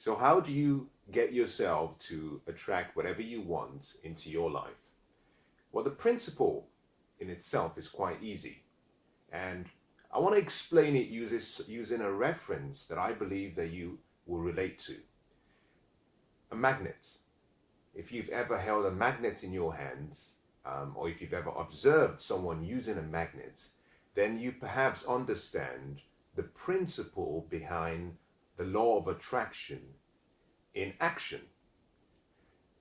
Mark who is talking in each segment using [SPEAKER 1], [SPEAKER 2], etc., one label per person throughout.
[SPEAKER 1] So how do you get yourself to attract whatever you want into your life? Well, the principle in itself is quite easy. And I want to explain it using a reference that I believe that you will relate to. A magnet. If you've ever held a magnet in your hands, or if you've ever observed someone using a magnet, then you perhaps understand the principle behind the law of attraction in action.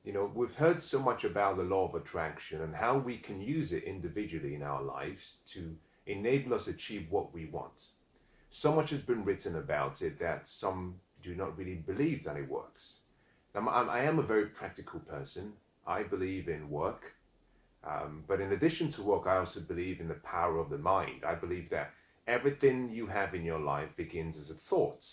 [SPEAKER 1] You know, we've heard so much about the law of attraction and how we can use it individually in our lives to enable us to achieve what we want. So much has been written about it that some do not really believe that it works. Now, I am a very practical person. I believe in work. But in addition to work, I also believe in the power of the mind. I believe that everything you have in your life begins as a thought.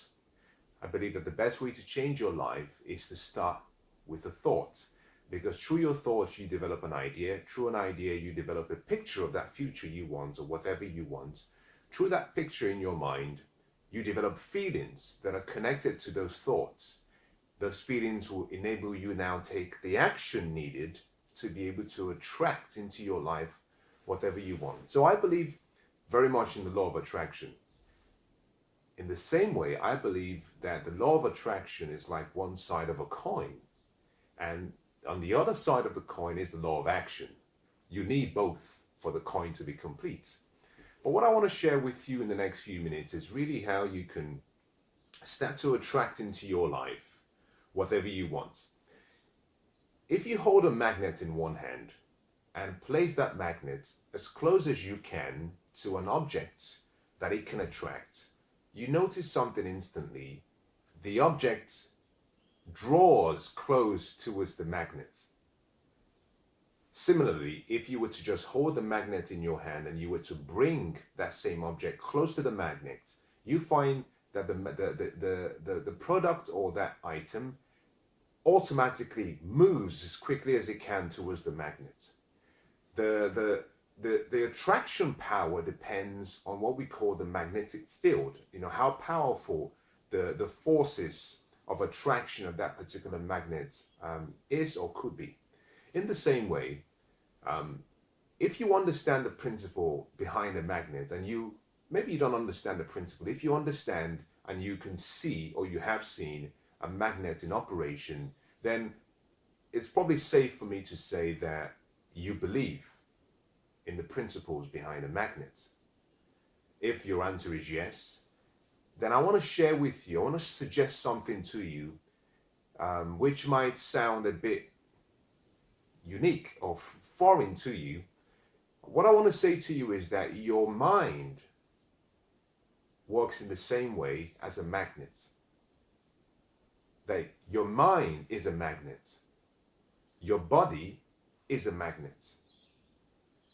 [SPEAKER 1] I believe that the best way to change your life is to start with a thought. Because through your thoughts, you develop an idea. Through an idea, you develop a picture of that future you want or whatever you want. Through that picture in your mind, you develop feelings that are connected to those thoughts. Those feelings will enable you now take the action needed to be able to attract into your life whatever you want. So I believe very much in the law of attraction. In the same way, I believe that the law of attraction is like one side of a coin. And on the other side of the coin is the law of action. You need both for the coin to be complete. But what I want to share with you in the next few minutes is really how you can start to attract into your life whatever you want. If you hold a magnet in one hand and place that magnet as close as you can to an object that it can attract, you notice something instantly. The object draws close towards the magnet. Similarly, if you were to just hold the magnet in your hand and you were to bring that same object close to the magnet, you find that the product or that item automatically moves as quickly as it can towards the magnet. The attraction power depends on what we call the magnetic field. You know, how powerful the forces of attraction of that particular magnet is or could be. In the same way, if you understand the principle behind a magnet, and maybe you don't understand the principle, if you understand and you can see or you have seen a magnet in operation, then it's probably safe for me to say that you believe in the principles behind a magnet. If your answer is yes, then I want to share with you, I want to suggest something to you which might sound a bit unique or foreign to you. What I want to say to you is that your mind works in the same way as a magnet. That your mind is a magnet. Your body is a magnet.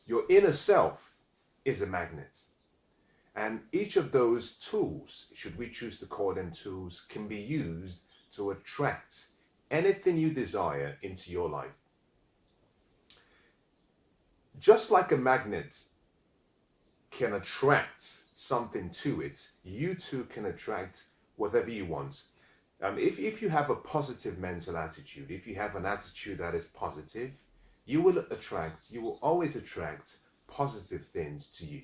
[SPEAKER 1] Your inner self is a magnet. And each of those tools, should we choose to call them tools, can be used to attract anything you desire into your life. Just like a magnet can attract something to it, you too can attract whatever you want. If you have a positive mental attitude, if you have an attitude that is positive, you will always attract positive things to you.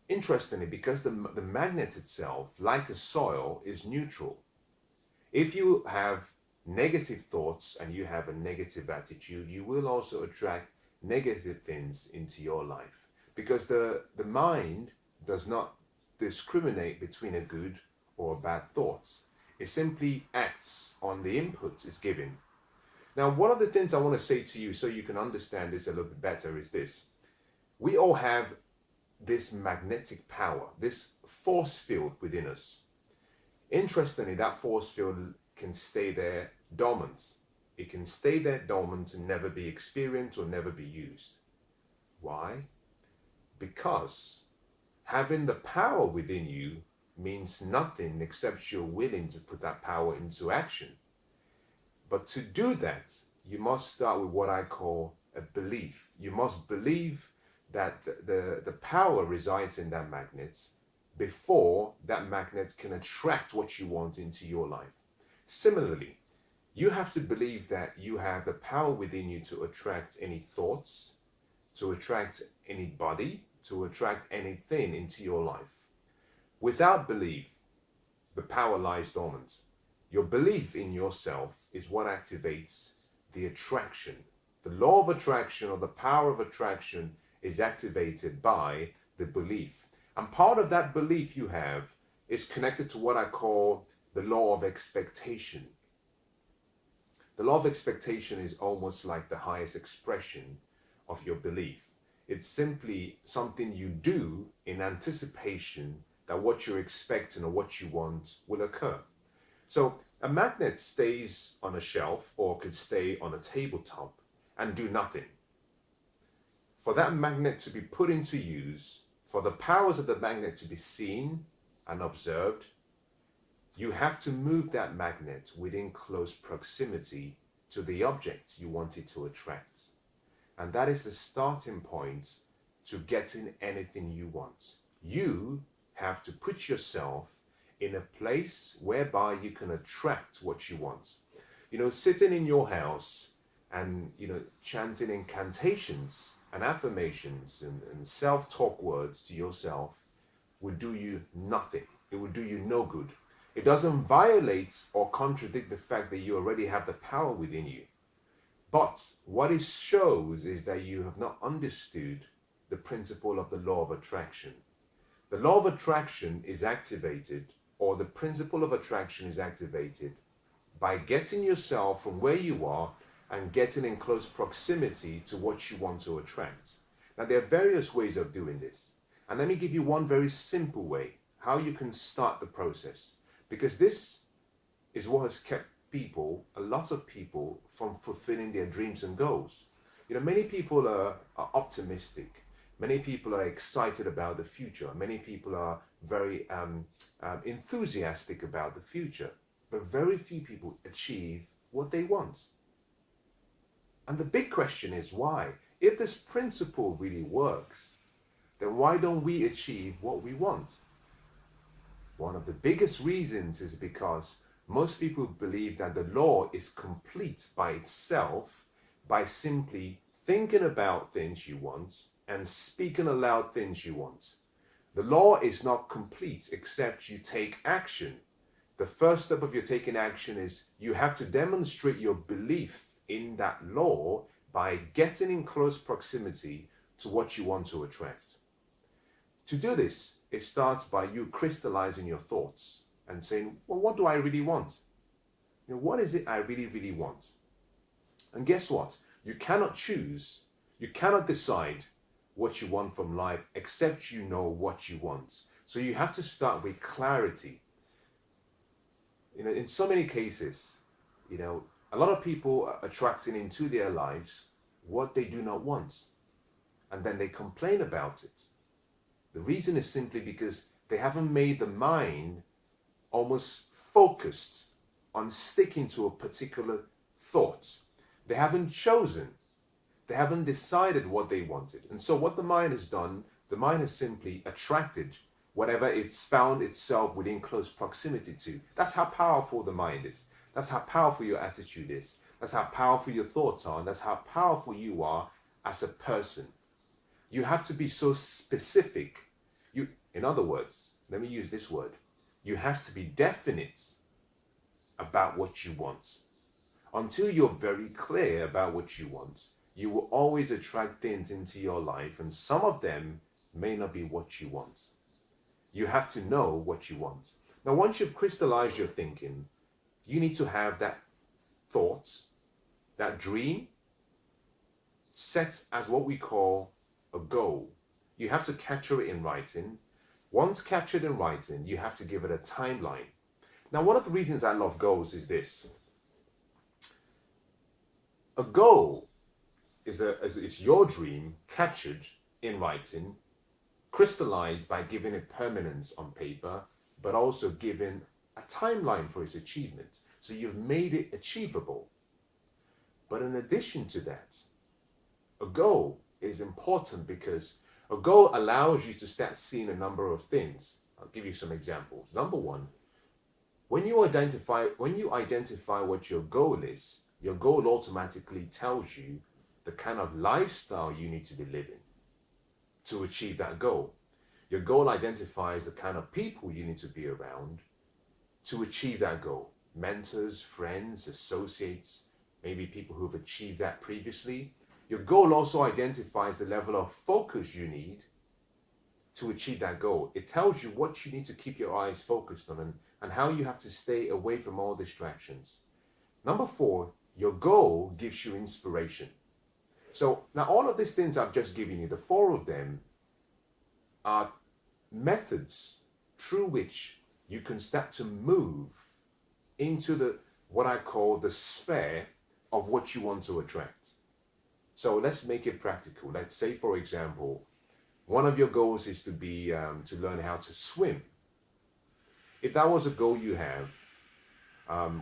[SPEAKER 1] Interestingly, because the magnet itself, like a soil, is neutral. If you have negative thoughts and you have a negative attitude, you will also attract negative things into your life. Because the mind does not discriminate between a good or a bad thoughts. It simply acts on the input it's given. Now, one of the things I want to say to you so you can understand this a little bit better is this. We all have this magnetic power, this force field within us. Interestingly, that force field can stay there dormant. It can stay there dormant and never be experienced or never be used. Why? Because having the power within you means nothing except you're willing to put that power into action. But to do that, you must start with what I call a belief. You must believe that the power resides in that magnet before that magnet can attract what you want into your life. Similarly, you have to believe that you have the power within you to attract any thoughts, to attract anybody, to attract anything into your life. Without belief, the power lies dormant. Your belief in yourself is what activates the attraction. The law of attraction, or the power of attraction, is activated by the belief. And part of that belief you have is connected to what I call the law of expectation. The law of expectation is almost like the highest expression of your belief. It's simply something you do in anticipation that what you're expecting or what you want will occur. So a magnet stays on a shelf or could stay on a tabletop and do nothing. For that magnet to be put into use, for the powers of the magnet to be seen and observed, you have to move that magnet within close proximity to the object you want it to attract. And that is the starting point to getting anything you want. You have to put yourself in a place whereby you can attract what you want. Sitting in your house and, chanting incantations and affirmations and self-talk words to yourself would do you nothing. It would do you no good. It doesn't violate or contradict the fact that you already have the power within you. But what it shows is that you have not understood the principle of the law of attraction. The law of attraction is activated, or the principle of attraction is activated by getting yourself from where you are and getting in close proximity to what you want to attract. Now, there are various ways of doing this. And let me give you one very simple way, how you can start the process. Because this is what has kept a lot of people, from fulfilling their dreams and goals. Many people are optimistic. Many people are excited about the future. Many people are very enthusiastic about the future. But very few people achieve what they want. And the big question is why? If this principle really works, then why don't we achieve what we want? One of the biggest reasons is because most people believe that the law is complete by itself by simply thinking about things you want and speaking aloud things you want. The law is not complete except you take action. The first step of your taking action is you have to demonstrate your belief in that law by getting in close proximity to what you want to attract. To do this, it starts by you crystallizing your thoughts and saying, well, what do I really want? What is it I really, really want? And guess what? You cannot choose, you cannot decide what you want from life except you know what you want. So you have to start with clarity. In so many cases, a lot of people are attracting into their lives what they do not want. And then they complain about it. The reason is simply because they haven't made the mind almost focused on sticking to a particular thought. They haven't chosen. They haven't decided what they wanted. And so what the mind has done, the mind has simply attracted whatever it's found itself within close proximity to. That's how powerful the mind is. That's how powerful your attitude is. That's how powerful your thoughts are. And that's how powerful you are as a person. You have to be so specific. In other words, let me use this word. You have to be definite about what you want. Until you're very clear about what you want, you will always attract things into your life, and some of them may not be what you want. You have to know what you want. Now, once you've crystallized your thinking, you need to have that thought, that dream, set as what we call a goal. You have to capture it in writing. Once captured in writing, you have to give it a timeline. Now, one of the reasons I love goals is this. A goal is your dream captured in writing, crystallized by giving it permanence on paper, but also given a timeline for its achievement. So you've made it achievable. But in addition to that, a goal is important because a goal allows you to start seeing a number of things. I'll give you some examples. Number one, When you identify what your goal is, your goal automatically tells you the kind of lifestyle you need to be living to achieve that goal. Your goal identifies the kind of people you need to be around to achieve that goal. Mentors, friends, associates, maybe people who have achieved that previously. Your goal also identifies the level of focus you need to achieve that goal. It tells you what you need to keep your eyes focused on and how you have to stay away from all distractions. Number 4, your goal gives you inspiration. So now all of these things I've just given you, the 4 of them are methods through which you can start to move into what I call the sphere of what you want to attract. So let's make it practical. Let's say, for example, one of your goals is to learn how to swim. If that was a goal you have,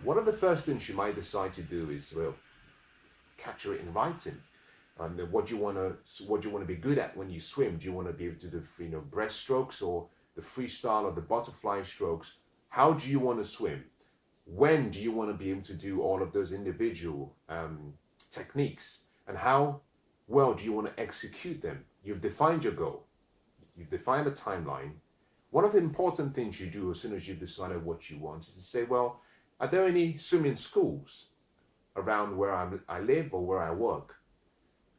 [SPEAKER 1] one of the first things you might decide to do is, well, capture it in writing. What do you want to be good at when you swim? Do you want to be able to do breaststrokes or the freestyle or the butterfly strokes? How do you want to swim? When do you want to be able to do all of those individual techniques? And how well do you want to execute them? You've defined your goal. You've defined a timeline. One of the important things you do as soon as you've decided what you want is to say, well, are there any swimming schools around where I live or where I work?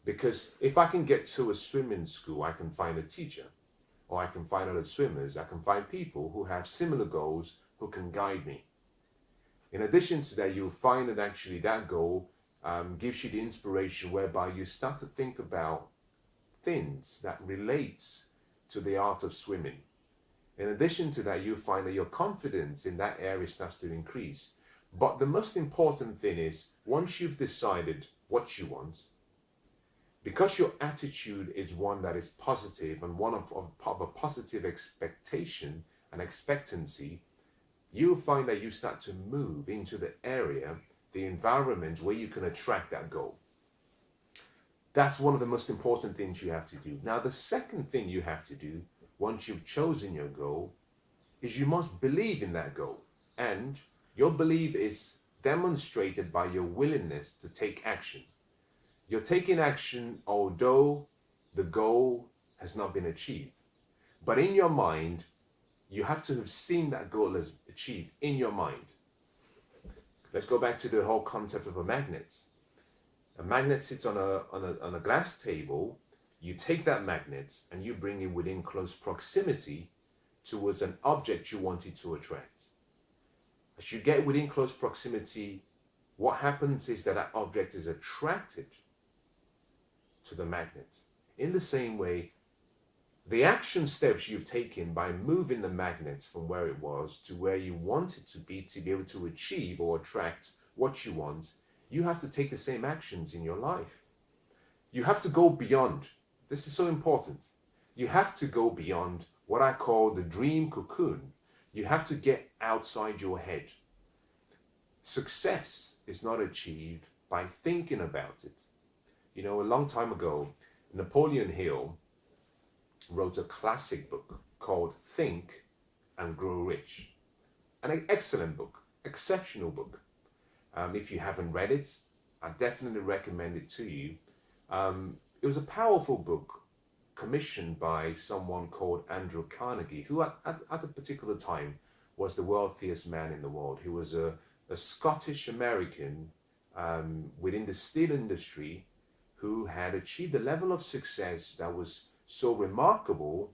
[SPEAKER 1] Because if I can get to a swimming school, I can find a teacher, or I can find other swimmers, I can find people who have similar goals who can guide me. In addition to that, you'll find that actually that goal gives you the inspiration whereby you start to think about things that relate to the art of swimming. In addition to that, you'll find that your confidence in that area starts to increase. But the most important thing is, once you've decided what you want, because your attitude is one that is positive and one of a positive expectation and expectancy, you'll find that you start to move into the area, the environment where you can attract that goal. That's one of the most important things you have to do. Now, the second thing you have to do once you've chosen your goal is you must believe in that goal. And your belief is demonstrated by your willingness to take action. You're taking action although the goal has not been achieved. But in your mind, you have to have seen that goal as achieved in your mind. Let's go back to the whole concept of a magnet. A magnet sits on a glass table. You take that magnet and you bring it within close proximity towards an object you wanted to attract. As you get within close proximity, what happens is that that object is attracted to the magnet. In the same way, the action steps you've taken by moving the magnet from where it was to where you want it to be able to achieve or attract what you want, you have to take the same actions in your life. You have to go beyond. This is so important. You have to go beyond what I call the dream cocoon. You have to get outside your head. Success is not achieved by thinking about it. You know, a long time ago, Napoleon Hill wrote a classic book called Think and Grow Rich. An excellent book, exceptional book. If you haven't read it, I definitely recommend it to you. It was a powerful book commissioned by someone called Andrew Carnegie, who at a particular time was the wealthiest man in the world. He was a Scottish American within the steel industry who had achieved a level of success that was so remarkable,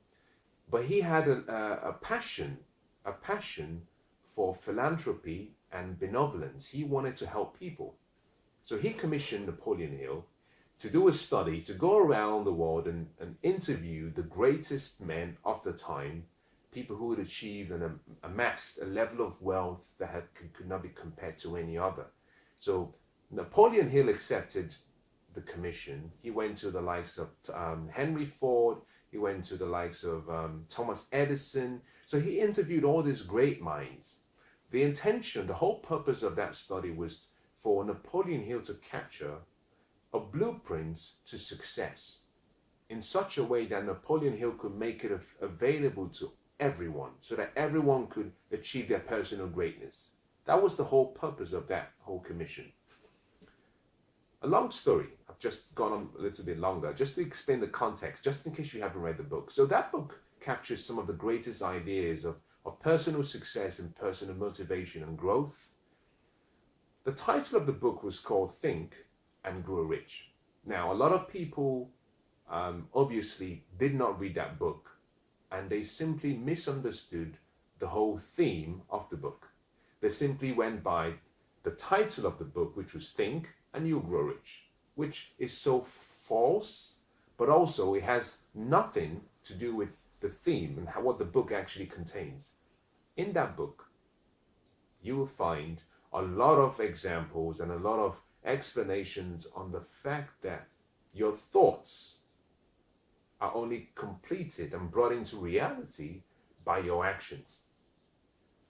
[SPEAKER 1] but he had a passion for philanthropy and benevolence. He wanted to help people. So he commissioned Napoleon Hill to do a study, to go around the world and interview the greatest men of the time, people who had achieved and amassed a level of wealth that could not be compared to any other. So Napoleon Hill accepted the commission. He went to the likes of Henry Ford. He went to the likes of Thomas Edison. So he interviewed all these great minds. The intention, the whole purpose of that study was for Napoleon Hill to capture a blueprint to success in such a way that Napoleon Hill could make it available to everyone so that everyone could achieve their personal greatness. That was the whole purpose of that whole commission. A long story. I've just gone on a little bit longer just to explain the context, just in case you haven't read the book. So that book captures some of the greatest ideas of personal success and personal motivation and growth. The title of the book was called Think and Grow Rich. Now, a lot of people obviously did not read that book, and they simply misunderstood the whole theme of the book. They simply went by the title of the book, which was Think and You'll Grow Rich, which is so false, but also it has nothing to do with the theme and what the book actually contains. In that book, you will find a lot of examples and a lot of explanations on the fact that your thoughts are only completed and brought into reality by your actions.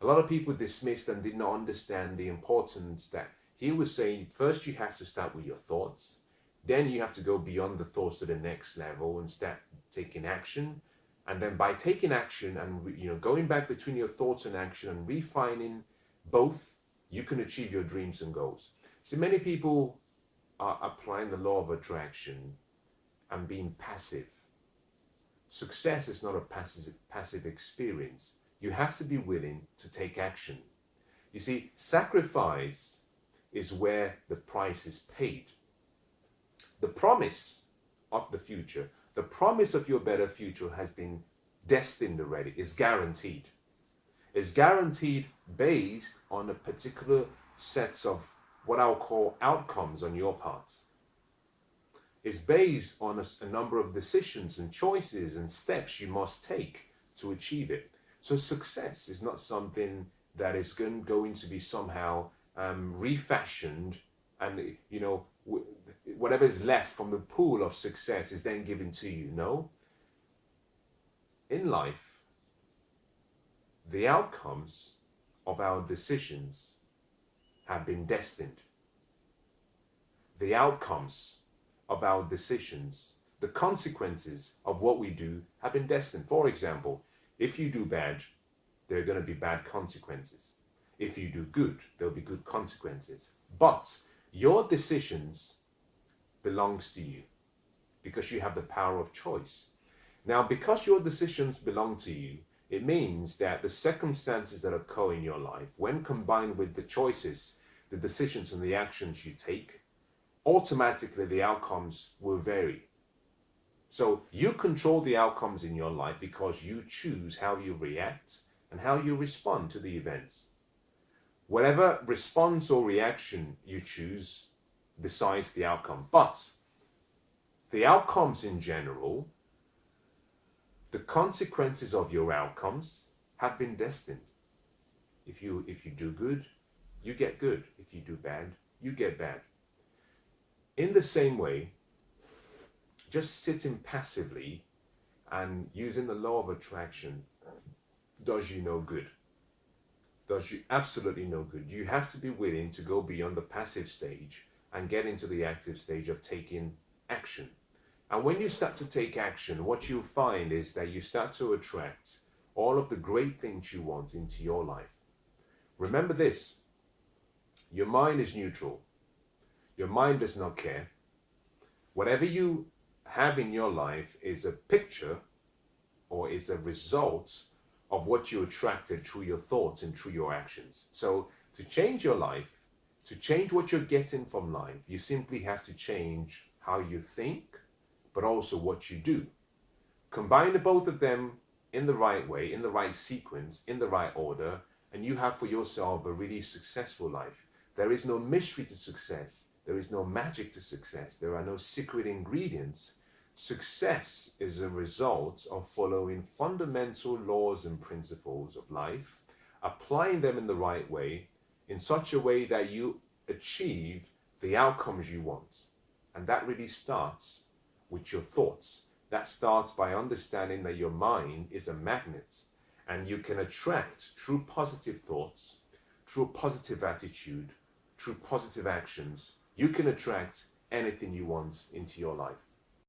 [SPEAKER 1] A lot of people dismissed and did not understand the importance that he was saying. First, you have to start with your thoughts. Then you have to go beyond the thoughts to the next level and start taking action. And then by taking action and going back between your thoughts and action and refining both, you can achieve your dreams and goals. See, many people are applying the law of attraction and being passive. Success is not a passive experience. You have to be willing to take action. You see, sacrifice is where the price is paid. The promise of the future, the promise of your better future has been destined already, is guaranteed. It's guaranteed based on a particular set of what I'll call outcomes on your part. It's based on a number of decisions and choices and steps you must take to achieve it. So success is not something that is going to be somehow refashioned and, whatever is left from the pool of success is then given to you. No. In life, the outcomes of our decisions have been destined. The outcomes of our decisions, the consequences of what we do have been destined. For example, if you do bad, there are going to be bad consequences. If you do good, there'll be good consequences. But your decisions belongs to you because you have the power of choice. Now, because your decisions belong to you, it means that the circumstances that occur in your life, when combined with the choices, the decisions and the actions you take, automatically the outcomes will vary. So you control the outcomes in your life because you choose how you react and how you respond to the events. Whatever response or reaction you choose decides the outcome. But the outcomes in general, the consequences of your outcomes have been destined. If you do good, you get good. If you do bad, you get bad. In the same way, just sitting passively and using the law of attraction does you no good. Does you absolutely no good. You have to be willing to go beyond the passive stage and get into the active stage of taking action. And when you start to take action, what you'll find is that you start to attract all of the great things you want into your life. Remember this, your mind is neutral. Your mind does not care. Whatever you have in your life is a picture or is a result of what you attracted through your thoughts and through your actions. So to change your life, to change what you're getting from life, you simply have to change how you think, but also what you do. Combine the both of them in the right way, in the right sequence, in the right order, and you have for yourself a really successful life. There is no mystery to success. There is no magic to success. There are no secret ingredients. Success is a result of following fundamental laws and principles of life, applying them in the right way, in such a way that you achieve the outcomes you want. And that really starts with your thoughts. That starts by understanding that your mind is a magnet and you can attract through positive thoughts, through a positive attitude, through positive actions. You can attract anything you want into your life.